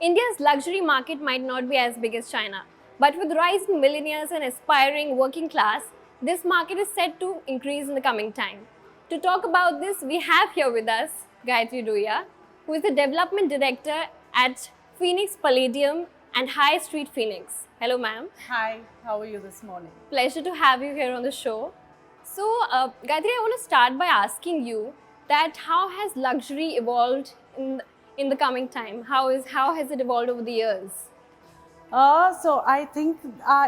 India's luxury market might not be as big as China, but with rising millionaires and aspiring working class, this market is set to increase in the coming time. To talk about this, we have here with us Gayatri Ruia, who is the development director at Phoenix Palladium and High Street Phoenix. Hello, ma'am. Hi, how are you this morning? Pleasure to have you here on the show. So, Gayatri, I want to start by asking you that how has luxury evolved in the coming time? How has it evolved over the years? So I think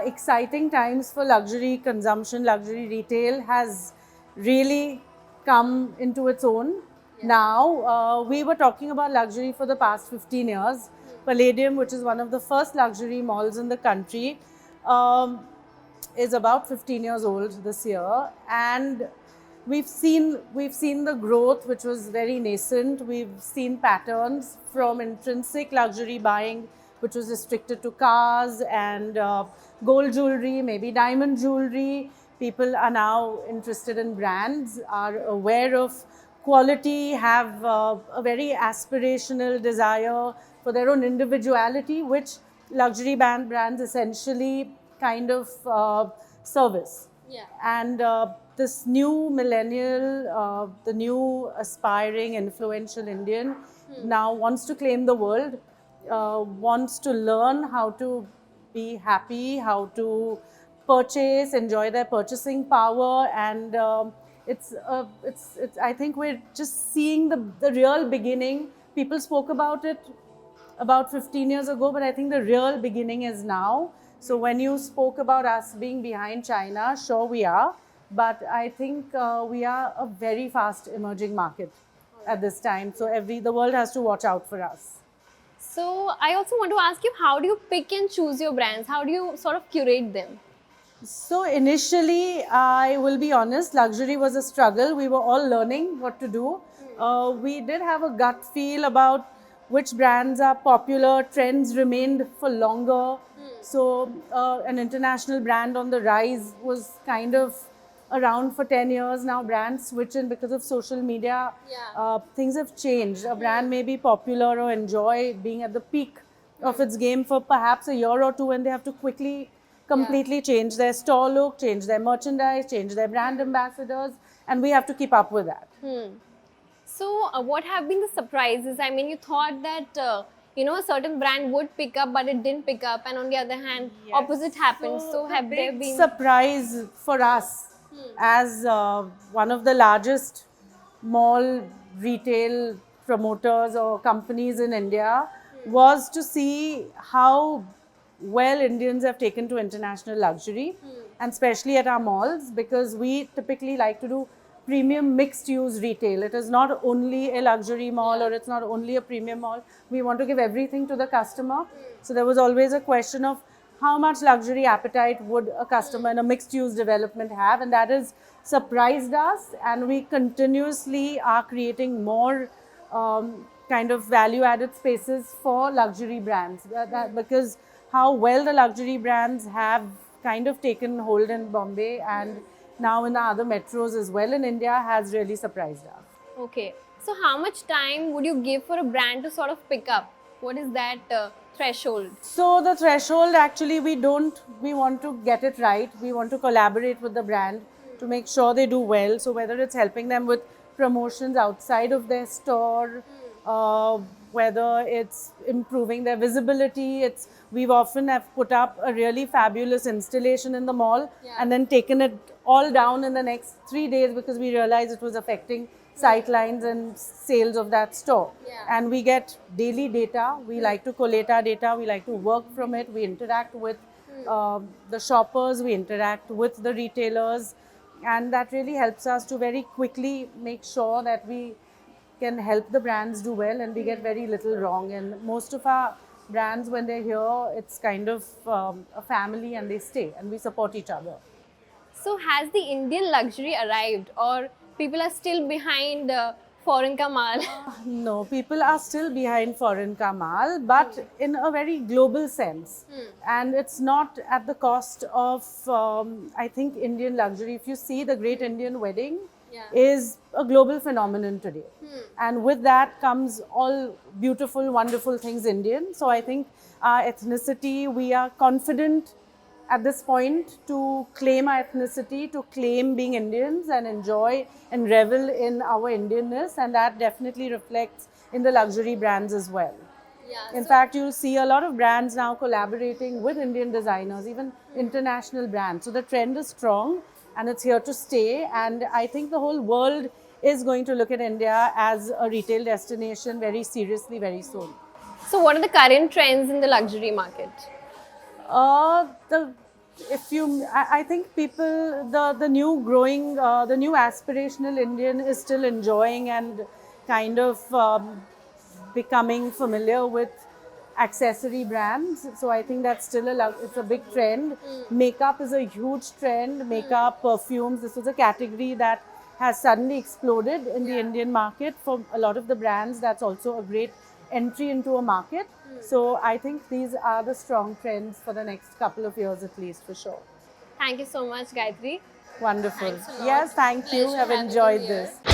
exciting times for luxury consumption, luxury retail has really come into its own. Now, we were talking about luxury for the past 15 years. Palladium, which is one of the first luxury malls in the country, um, is about 15 years old this year, and we've seen the growth, which was very nascent. We've seen patterns from intrinsic luxury buying, which was restricted to cars and gold jewelry, maybe diamond jewelry. People are now interested in brands, are aware of quality, have a very aspirational desire for their own individuality, which luxury brands essentially kind of service. Yeah. And this new millennial, the new aspiring, influential Indian now wants to claim the world, wants to learn how to be happy, how to purchase, enjoy their purchasing power, and it's. I think we're just seeing the real beginning. People spoke about it about 15 years ago, but I think the real beginning is now. So when you spoke about us being behind China, sure we are, but I think we are a very fast emerging market at this time. So the world has to watch out for us. So, I also want to ask you, how do you pick and choose your brands? How do you sort of curate them? So initially, I will be honest, luxury was a struggle. We were all learning what to do. We did have a gut feel about which brands are popular. Trends remained for longer. So an international brand on the rise was kind of around for 10 years. Now brands switch in because of social media. Yeah. Things have changed. A brand may be popular or enjoy being at the peak of its game for perhaps a year or two, and they have to quickly completely change their store look, change their merchandise, change their brand ambassadors, and we have to keep up with that. So, what have been the surprises? I mean, you thought that a certain brand would pick up, but it didn't pick up, and on the other hand, opposite happened. So, the have there big been surprise for us as one of the largest mall retail promoters or companies in India was to see how well Indians have taken to international luxury, and especially at our malls, because we typically like to do premium mixed use retail. It is not only a luxury mall or it's not only a premium mall. We want to give everything to the customer. So there was always a question of how much luxury appetite would a customer in a mixed use development have, and that has surprised us, and we continuously are creating more kind of value added spaces for luxury brands, because how well the luxury brands have kind of taken hold in Bombay and now in the other metros as well in India has really surprised us. okay? So, how much time would you give for a brand to sort of pick up? What is that threshold? So the threshold, actually we want to get it right. We want to collaborate with the brand to make sure they do well. So whether it's helping them with promotions outside of their store, whether it's improving their visibility, we've often have put up a really fabulous installation in the mall and then taken it all down in the next 3 days because we realized it was affecting sight lines and sales of that store. And we get daily data. We like to collate our data. We like to work from it. We interact with the shoppers. We interact with the retailers. And that really helps us to very quickly make sure that we can help the brands do well, and we get very little wrong. And most of our brands, when they're here, it's kind of a family, and they stay and we support each other. So, has the Indian luxury arrived, or people are still behind foreign kamal? No, people are still behind foreign kamal, but in a very global sense. And it's not at the cost of, I think, Indian luxury. If you see the Great Indian Wedding, is a global phenomenon today. And with that comes all beautiful, wonderful things Indian. So I think our ethnicity, we are confident at this point to claim our ethnicity, to claim being Indians and enjoy and revel in our Indianness. And that definitely reflects in the luxury brands as well. In fact, you'll see a lot of brands now collaborating with Indian designers, even international brands. So the trend is strong and it's here to stay. And I think the whole world is going to look at India as a retail destination very seriously very soon. So, what are the current trends in the luxury market? The if you, I think people, the new growing, the new aspirational Indian is still enjoying and kind of becoming familiar with accessory brands. So I think that's still it's a big trend. Makeup is a huge trend. Makeup, perfumes. This was a category that has suddenly exploded in the Indian market for a lot of the brands. That's also a great entry into a market. So I think these are the strong trends for the next couple of years at least, for sure. Thank you so much, Gayatri. Wonderful. Thanks a lot. Yes, thank you. Pleasure I've having you enjoyed here. this.